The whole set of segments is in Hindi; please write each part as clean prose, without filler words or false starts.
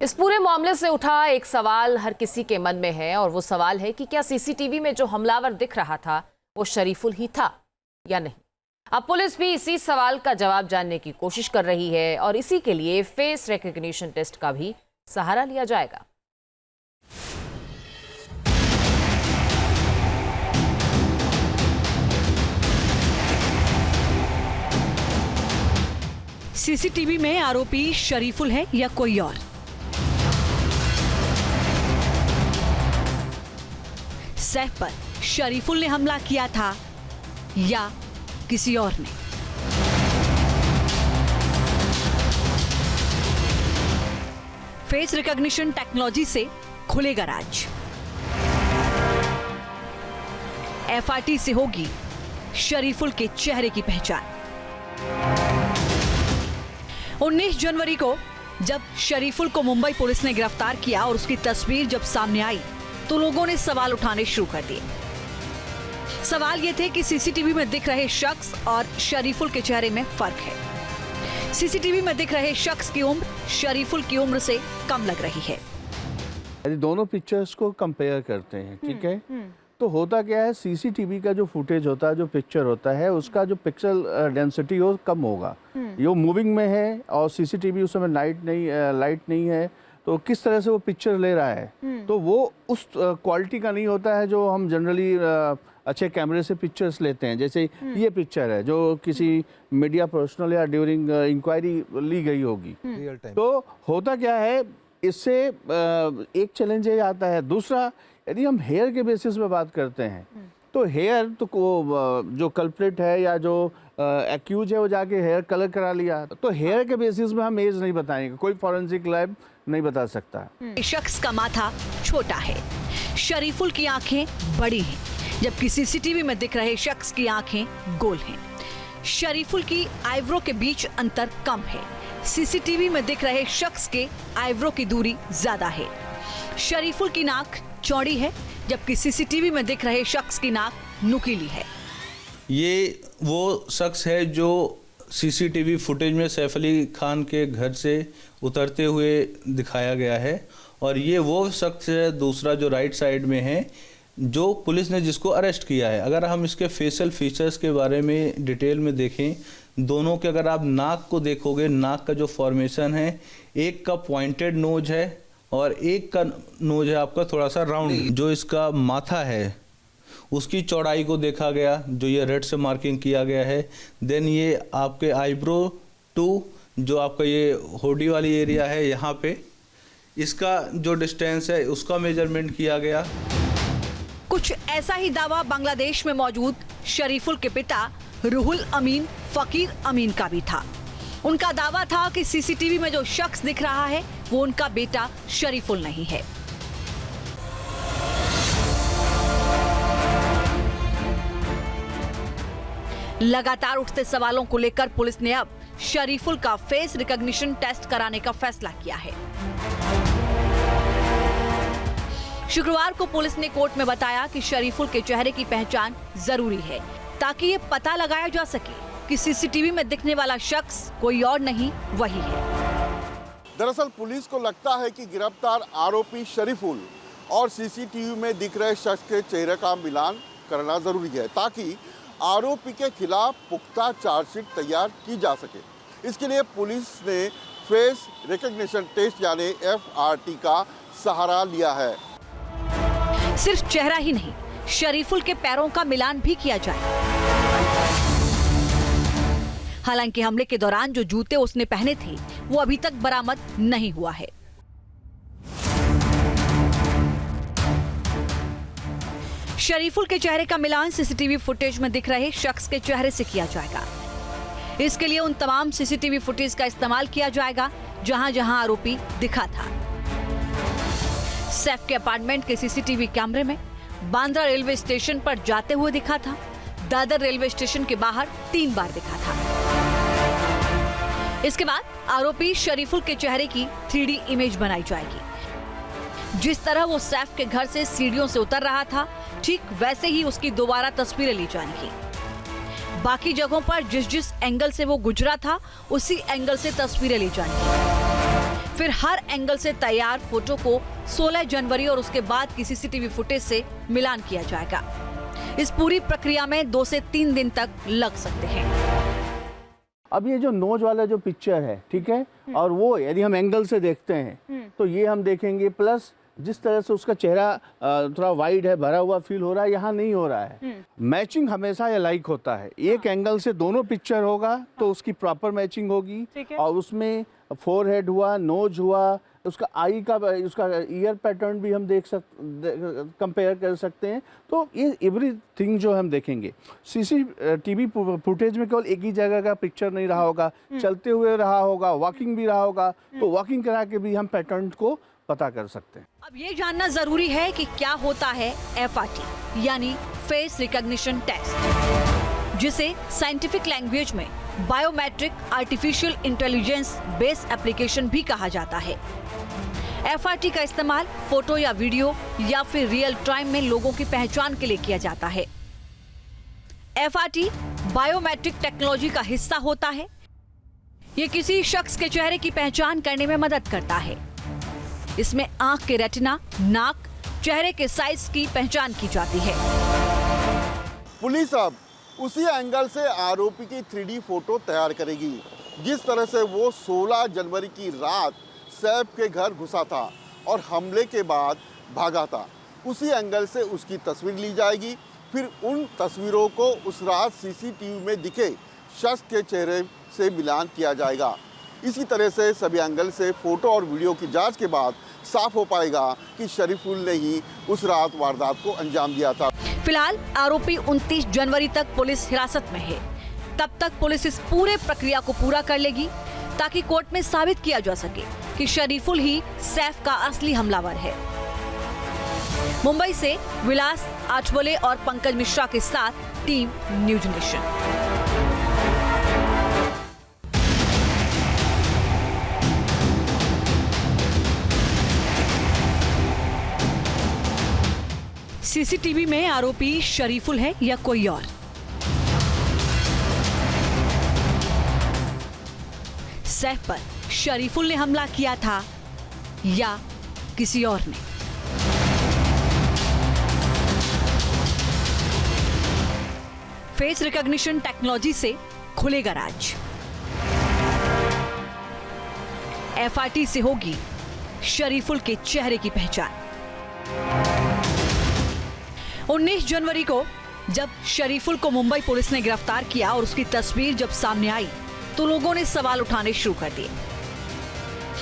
इस पूरे मामले से उठा एक सवाल हर किसी के मन में है और वो सवाल है कि क्या सीसीटीवी में जो हमलावर दिख रहा था वो शरीफुल ही था या नहीं। अब पुलिस भी इसी सवाल का जवाब जानने की कोशिश कर रही है और इसी के लिए फेस रिकॉग्निशन टेस्ट का भी सहारा लिया जाएगा। सीसीटीवी में आरोपी शरीफुल है या कोई और? सैफ पर शरीफुल ने हमला किया था या किसी और ने? फेस रिकॉग्निशन टेक्नोलॉजी से खुलेगा राज। एफआरटी से होगी शरीफुल के चेहरे की पहचान। 19 जनवरी को जब शरीफुल को मुंबई पुलिस ने गिरफ्तार किया और उसकी तस्वीर जब सामने आई तो लोगों ने सवाल उठाने शुरू कर दिए। सवाल ये थे कि सीसीटीवी में दिख रहे शख्स और शरीफुल के चेहरे में फर्क है। सीसीटीवी में दिख रहे शख्स की उम्र शरीफुल की उम्र से कम लग रही है। यदि दोनों पिक्चर्स को कंपेयर करते हैं, ठीक है, तो होता क्या है, सीसीटीवी का जो फुटेज होता है, जो पिक्चर होता है, उसका जो पिक्सल डेंसिटी हो कम होगा। ये मूविंग में है और सीसीटीवी उस समय लाइट नहीं है, तो किस तरह से वो पिक्चर ले रहा है, तो वो उस क्वालिटी का नहीं होता है जो हम जनरली अच्छे कैमरे से पिक्चर्स लेते हैं। जैसे ये पिक्चर है जो किसी मीडिया प्रोफेशनल या ड्यूरिंग इंक्वायरी ली गई होगी। तो होता क्या है, इससे एक चैलेंज ये आता है। दूसरा, यदि हम हेयर के बेसिस पे बात करते हैं तो हेयर तो जो कल्प्रिट है या जो एक्यूज है वो जाके हेयर कलर करा लिया, तो हेयर के बेसिस में हम एज नहीं बताएंगे, कोई फॉरेंसिक लैब नहीं बता सकता। शख्स का माथा छोटा है, शरीफुल की आंखें बड़ी हैं, जबकि सीसीटीवी में दिख रहे शख्स की आंखें गोल हैं। शरीफुल की आईब्रो के बीच अंतर कम है, सीसीटीवी में दिख रहे शख्स के आईब्रो की दूरी ज्यादा है। शरीफुल की नाक चौड़ी है, जबकि सीसीटीवी में दिख रहे शख्स की नाक नुकीली है। ये वो शख्स है जो सीसीटीवी फुटेज में सैफ अली खान के घर से उतरते हुए दिखाया गया है, और ये वो शख्स है दूसरा जो राइट साइड में है, जो पुलिस ने जिसको अरेस्ट किया है। अगर हम इसके फेशियल फीचर्स के बारे में डिटेल में देखें, दोनों के अगर आप नाक को देखोगे, नाक का जो फॉर्मेशन है, एक का पॉइंटेड नोज है और एक का नोज है आपका थोड़ा सा राउंड। जो इसका माथा है उसकी चौड़ाई को देखा गया, जो ये रेड से मार्किंग किया गया है। देन ये आपके आईब्रो टू जो आपका ये होडी वाली एरिया है, यहाँ पे इसका जो डिस्टेंस है उसका मेजरमेंट किया गया। कुछ ऐसा ही दावा बांग्लादेश में मौजूद शरीफुल के पिता रुहुल अमीन फकीर अमीन का भी था। उनका दावा था कि सीसीटीवी में जो शख्स दिख रहा है वो उनका बेटा शरीफुल नहीं है। लगातार उठते सवालों को लेकर पुलिस ने अब शरीफुल का फेस रिकॉग्निशन टेस्ट कराने का फैसला किया है। शुक्रवार को पुलिस ने कोर्ट में बताया कि शरीफुल के चेहरे की पहचान जरूरी है ताकि ये पता लगाया जा सके कि सीसीटीवी में दिखने वाला शख्स कोई और नहीं वही है। दरअसल पुलिस को लगता है कि गिरफ्तार आरोपी शरीफुल और सीसीटीवी में दिख रहे शख्स के चेहरे का मिलान करना जरूरी है ताकि आरोपी के खिलाफ पुख्ता चार्जशीट तैयार की जा सके। इसके लिए पुलिस ने फेस रिकॉग्निशन टेस्ट यानी एफआरटी का सहारा लिया है। सिर्फ चेहरा ही नहीं, शरीफुल के पैरों का मिलान भी किया जाए। हालांकि हमले के दौरान जो जूते उसने पहने थे वो अभी तक बरामद नहीं हुआ है। शरीफुल के चेहरे का मिलान सीसीटीवी फुटेज में दिख रहे शख्स के चेहरे से किया जाएगा। इसके लिए उन तमाम सीसीटीवी फुटेज का इस्तेमाल किया जाएगा जहां जहां आरोपी दिखा था। सैफ के अपार्टमेंट के सीसीटीवी कैमरे में बांद्रा रेलवे स्टेशन पर जाते हुए दिखा था, दादर रेलवे स्टेशन के बाहर 3 बार दिखा था। इसके बाद आरोपी शरीफुल के चेहरे की 3D इमेज बनाई जाएगी। जिस तरह वो सैफ के घर से सीढ़ियों से उतर रहा था, ठीक वैसे ही उसकी दोबारा तस्वीरें ली जाएंगी। बाकी जगहों पर जिस जिस एंगल से वो गुजरा था उसी एंगल से तस्वीरें ली जाएंगी। फिर हर एंगल से तैयार फोटो को 16 जनवरी और उसके बाद की सीसीटीवी फुटेज से मिलान किया जाएगा। इस पूरी प्रक्रिया में 2 से 3 दिन तक लग सकते हैं। अब ये जो नोज वाला जो पिक्चर है, ठीक है, और वो यदि हम एंगल से देखते हैं तो ये हम देखेंगे, प्लस जिस तरह से उसका चेहरा थोड़ा वाइड है, भरा हुआ फील हो रहा है, यहाँ नहीं हो रहा है। मैचिंग हमेशा ये लाइक होता है, एक एंगल से दोनों पिक्चर होगा तो उसकी प्रॉपर मैचिंग होगी, और उसमें फोरहेड हुआ, नोज हुआ, उसका आई का, उसका ईयर पैटर्न भी हम कंपेयर कर सकते हैं। तो ये एवरीथिंग जो हम देखेंगे, सीसीटीवी फुटेज में केवल एक ही जगह का पिक्चर नहीं रहा होगा, चलते हुए रहा होगा, वॉकिंग भी रहा होगा, तो वॉकिंग करा के भी हम पैटर्न को पता कर सकते हैं। अब ये जानना जरूरी है कि क्या होता है FRT यानी फेस रिकॉग्निशन टेस्ट, जिसे साइंटिफिक लैंग्वेज में biometric artificial intelligence based application भी कहा जाता है। FRT का इस्तेमाल फोटो या वीडियो या फिर रियल टाइम में लोगों की पहचान के लिए किया जाता है। FRT बायोमेट्रिक टेक्नोलॉजी का हिस्सा होता है। ये किसी शख्स के चेहरे की पहचान करने में मदद करता है। इसमें आंख के रेटिना, नाक, चेहरे के साइज की पहचान की जाती है। पुलिस अब उसी एंगल से आरोपी की 3D फोटो तैयार करेगी, जिस तरह से वो 16 जनवरी की रात सैफ के घर घुसा था और हमले के बाद भागा था। उसी एंगल से उसकी तस्वीर ली जाएगी, फिर उन तस्वीरों को उस रात सीसीटीवी में दिखे शख्स के चेहरे से मिलान किया जाएगा। इसी तरह से सभी एंगल से फोटो और वीडियो की जांच के बाद साफ हो पाएगा कि शरीफुल ने ही उस रात वारदात को अंजाम दिया था। फिलहाल आरोपी 29 जनवरी तक पुलिस हिरासत में है। तब तक पुलिस इस पूरे प्रक्रिया को पूरा कर लेगी ताकि कोर्ट में साबित किया जा सके कि शरीफुल ही सैफ का असली हमलावर है। मुंबई से विलास आठवले और पंकज मिश्रा के साथ टीम न्यूज नेशन। सीसीटीवी में आरोपी शरीफुल है या कोई और? सैफ पर शरीफुल ने हमला किया था या किसी और ने? फेस रिकॉग्निशन टेक्नोलॉजी से खुलेगा राज। FRT से होगी शरीफुल के चेहरे की पहचान। 19 जनवरी को जब शरीफुल को मुंबई पुलिस ने गिरफ्तार किया और उसकी तस्वीर जब सामने आई तो लोगों ने सवाल उठाने शुरू कर दिए।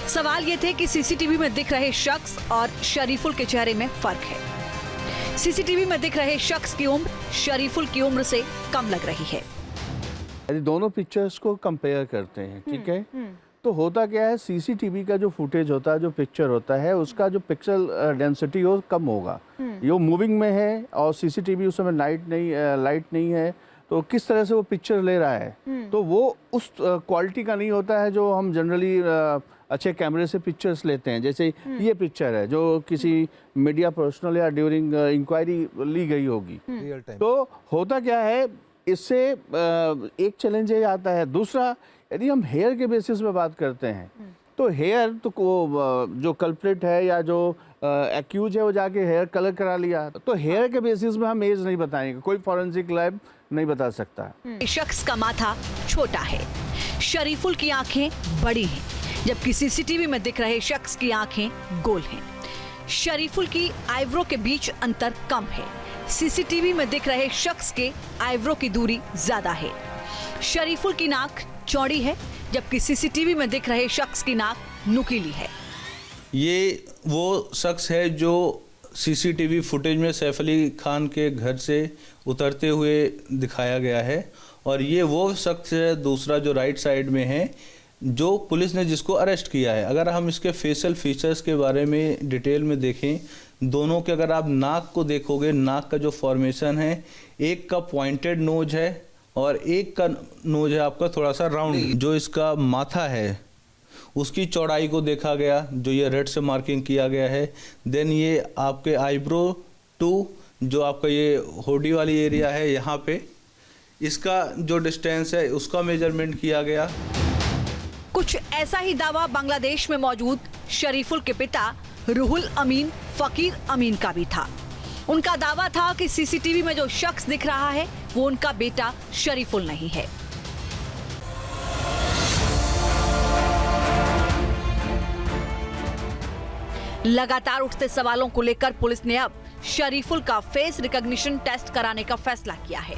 सवाल ये थे कि सीसीटीवी में दिख रहे शख्स और शरीफुल के चेहरे में फर्क है। सीसीटीवी में दिख रहे शख्स की उम्र शरीफुल की उम्र से कम लग रही है। यदि दोनों पिक्चर्स को कंपेयर करते हैं, ठीक है, तो होता क्या है, सीसीटीवी का जो फुटेज होता है, जो पिक्चर होता है, उसका जो पिक्सल डेंसिटी वो कम होगा। ये मूविंग में है और सीसीटीवी उस समय लाइट नहीं है, तो किस तरह से वो पिक्चर ले रहा है, तो वो उस क्वालिटी का नहीं होता है जो हम जनरली अच्छे कैमरे से पिक्चर्स लेते हैं। जैसे ये पिक्चर है जो किसी मीडिया प्रोफेशनल या ड्यूरिंग इंक्वायरी ली गई होगी। तो होता क्या है, इससे एक चैलेंज ये आता है। दूसरा, यदि हम हेयर के बेसिस पे बात करते हैं तो हेयर तो जो कल्प्रिट है या जो एक्यूज है वो जाके हेयर कलर करा लिया, तो हेयर के बेसिस में हम एज नहीं बताएंगे, कोई फॉरेंसिक लैब नहीं बता सकता। शख्स का माथा छोटा है, शरीफुल की आंखें बड़ी हैं, जबकि सीसीटीवी में दिख रहे शख्स की आंखें गोल हैं। शरीफुल की आईब्रो के बीच अंतर कम है, सीसीटीवी में दिख रहे शख्स के आईब्रो की दूरी ज्यादा है। शरीफुल की नाक चौड़ी है, जबकि सीसीटीवी में दिख रहे शख्स की नाक नुकीली है। ये वो शख्स है जो सीसीटीवी फुटेज में सैफ अली खान के घर से उतरते हुए दिखाया गया है, और ये वो शख्स है दूसरा जो राइट साइड में है, जो पुलिस ने जिसको अरेस्ट किया है। अगर हम इसके फेशियल फीचर्स के बारे में डिटेल में देखें, दोनों के अगर आप नाक को देखोगे, नाक का जो फॉर्मेशन है, एक का पॉइंटेड नोज है और एक का नोज है आपका थोड़ा सा राउंड। जो इसका माथा है उसकी चौड़ाई को देखा गया, जो ये रेड से मार्किंग किया गया है। देन ये आपके आईब्रो टू जो आपका ये होडी वाली एरिया है, यहाँ पे इसका जो डिस्टेंस है उसका मेजरमेंट किया गया। कुछ ऐसा ही दावा बांग्लादेश में मौजूद शरीफुल के पिता रूहुल अमीन फकीर अमीन का भी था। उनका दावा था कि सीसीटीवी में जो शख्स दिख रहा है वो उनका बेटा शरीफुल नहीं है। लगातार उठते सवालों को लेकर पुलिस ने अब शरीफुल का फेस रिकॉग्निशन टेस्ट कराने का फैसला किया है।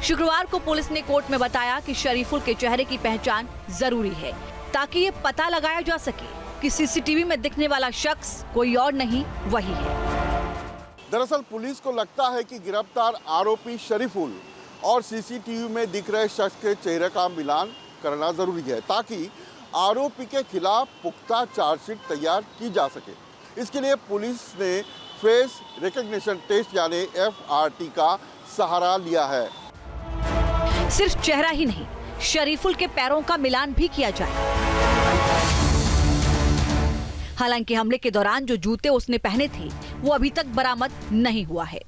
शुक्रवार को पुलिस ने कोर्ट में बताया कि शरीफुल के चेहरे की पहचान जरूरी है ताकि ये पता लगाया जा सके कि सीसीटीवी में दिखने वाला शख्स कोई और नहीं वही है। दरअसल पुलिस को लगता है कि गिरफ्तार आरोपी शरीफुल और सीसीटीवी में दिख रहे शख्स के चेहरे का मिलान करना जरूरी है ताकि आरोपी के खिलाफ पुख्ता चार्जशीट तैयार की जा सके। इसके लिए पुलिस ने फेस रिकॉग्निशन टेस्ट यानी FRT का सहारा लिया है। सिर्फ चेहरा ही नहीं, शरीफुल के पैरों का मिलान भी किया जाए। हालांकि हमले के दौरान जो जूते उसने पहने थे वो अभी तक बरामद नहीं हुआ है।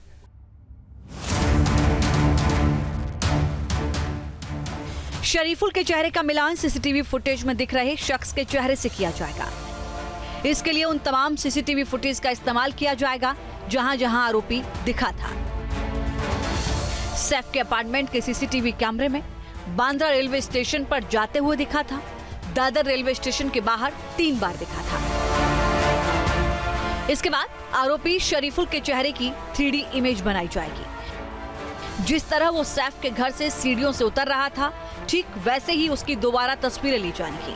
शरीफुल के चेहरे का मिलान सीसीटीवी फुटेज में दिख रहे शख्स के चेहरे से किया जाएगा। इसके लिए उन तमाम सीसीटीवी फुटेज का इस्तेमाल किया जाएगा जहां जहां आरोपी दिखा था। सैफ के अपार्टमेंट के सीसीटीवी कैमरे में बांद्रा रेलवे स्टेशन पर जाते हुए दिखा था। दादर रेलवे स्टेशन के बाहर 3 बार दिखा था। इसके बाद आरोपी शरीफुल के चेहरे की 3D इमेज बनाई जाएगी। जिस तरह वो सैफ के घर से सीढ़ियों से उतर रहा था, ठीक वैसे ही उसकी दोबारा तस्वीरें ली जाएंगी।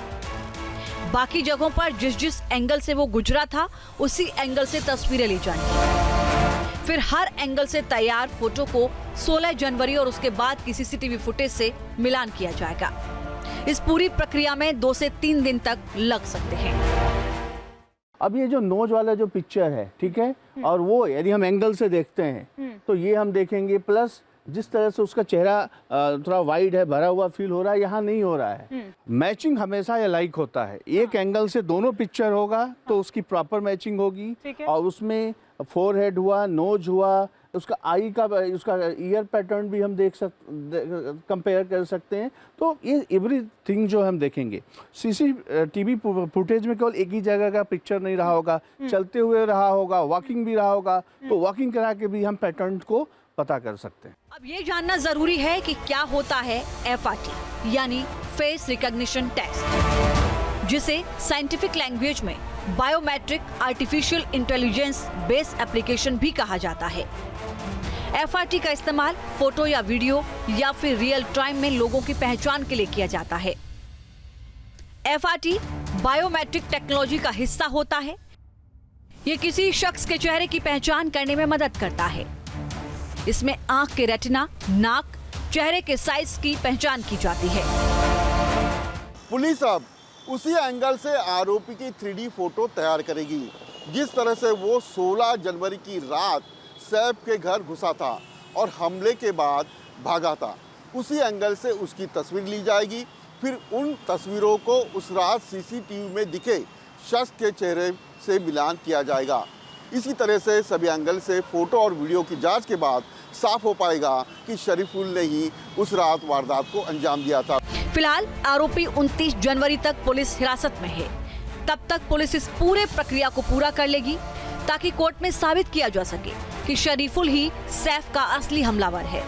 बाकी जगहों पर जिस जिस एंगल से वो गुजरा था, उसी एंगल से तस्वीरें ली जाएंगी। फिर हर एंगल से तैयार फोटो को 16 जनवरी और उसके बाद की सीसीटीवी फुटेज से मिलान किया जाएगा। इस पूरी प्रक्रिया में 2 से 3 दिन तक लग सकते हैं। अब ये जो नोज वाला जो पिक्चर है, ठीक है, और वो यदि हम एंगल से देखते हैं तो ये हम देखेंगे, प्लस जिस तरह से उसका चेहरा थोड़ा वाइड है, भरा हुआ फील हो रहा है, यहाँ नहीं हो रहा है। मैचिंग हमेशा ये लाइक होता है। एक एंगल से दोनों पिक्चर होगा तो उसकी प्रॉपर मैचिंग होगी, और उसमें फोरहेड हुआ, नोज हुआ, उसका आई का, उसका ईयर पैटर्न भी हम कंपेयर कर सकते हैं। तो ये एवरीथिंग जो हम देखेंगे, सीसीटीवी फुटेज में केवल एक ही जगह का पिक्चर नहीं रहा होगा, चलते हुए रहा होगा, वॉकिंग भी रहा होगा, तो वॉकिंग करा के भी हम पैटर्न को पता कर सकते हैं। अब ये जानना जरूरी है कि क्या होता है FRT यानी फेस रिकॉग्निशन टेस्ट, जिसे साइंटिफिक लैंग्वेज में biometric artificial intelligence based application भी कहा जाता है। FRT का इस्तेमाल फोटो या वीडियो या फिर रियल टाइम में लोगों की पहचान के लिए किया जाता है। FRT बायोमेट्रिक टेक्नोलॉजी का हिस्सा होता है। ये किसी शख्स के चेहरे की पहचान करने में मदद करता है। इसमें आंख के रेटिना, नाक, चेहरे के साइज की पहचान की जाती है। पुलिस अब उसी एंगल से आरोपी की 3D फोटो तैयार करेगी, जिस तरह से वो 16 जनवरी की रात सैफ के घर घुसा था और हमले के बाद भागा था। उसी एंगल से उसकी तस्वीर ली जाएगी। फिर उन तस्वीरों को उस रात सीसीटीवी में दिखे शख्स के चेहरे से मिलान किया जाएगा। इसी तरह से सभी एंगल से फोटो और वीडियो की जांच के बाद साफ हो पाएगा कि शरीफुल ने ही उस रात वारदात को अंजाम दिया था। फिलहाल आरोपी 29 जनवरी तक पुलिस हिरासत में है। तब तक पुलिस इस पूरे प्रक्रिया को पूरा कर लेगी ताकि कोर्ट में साबित किया जा सके कि शरीफुल ही सैफ का असली हमलावर है।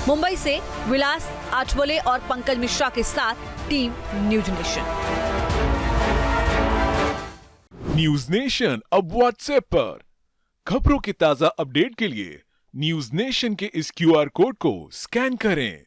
मुंबई से विलास आठवले और पंकज मिश्रा के साथ team news nation. News nation अब व्हाट्सएप पर। खबरों के ताजा अपडेट के लिए न्यूज नेशन के इस QR कोड को स्कैन करें।